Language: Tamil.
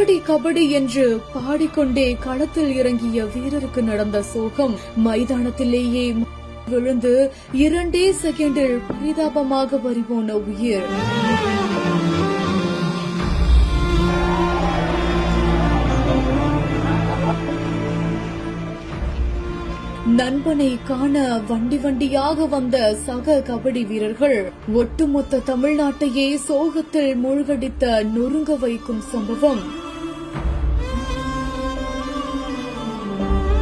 கபடி கபடி என்று பாடிக்கொண்டே களத்தில் இறங்கிய வீரருக்கு நடந்த சோகம் மைதானத்திலேயே விழுந்து 2 செகண்டில் பரிதாபமாக பறிபோன உயிர். நண்பனை காண வண்டி வண்டியாக வந்த சக கபடி வீரர்கள் ஒட்டுமொத்த தமிழ்நாட்டையே சோகத்தில் மூழ்கடித்த நொறுங்க வைக்கும் சம்பவம்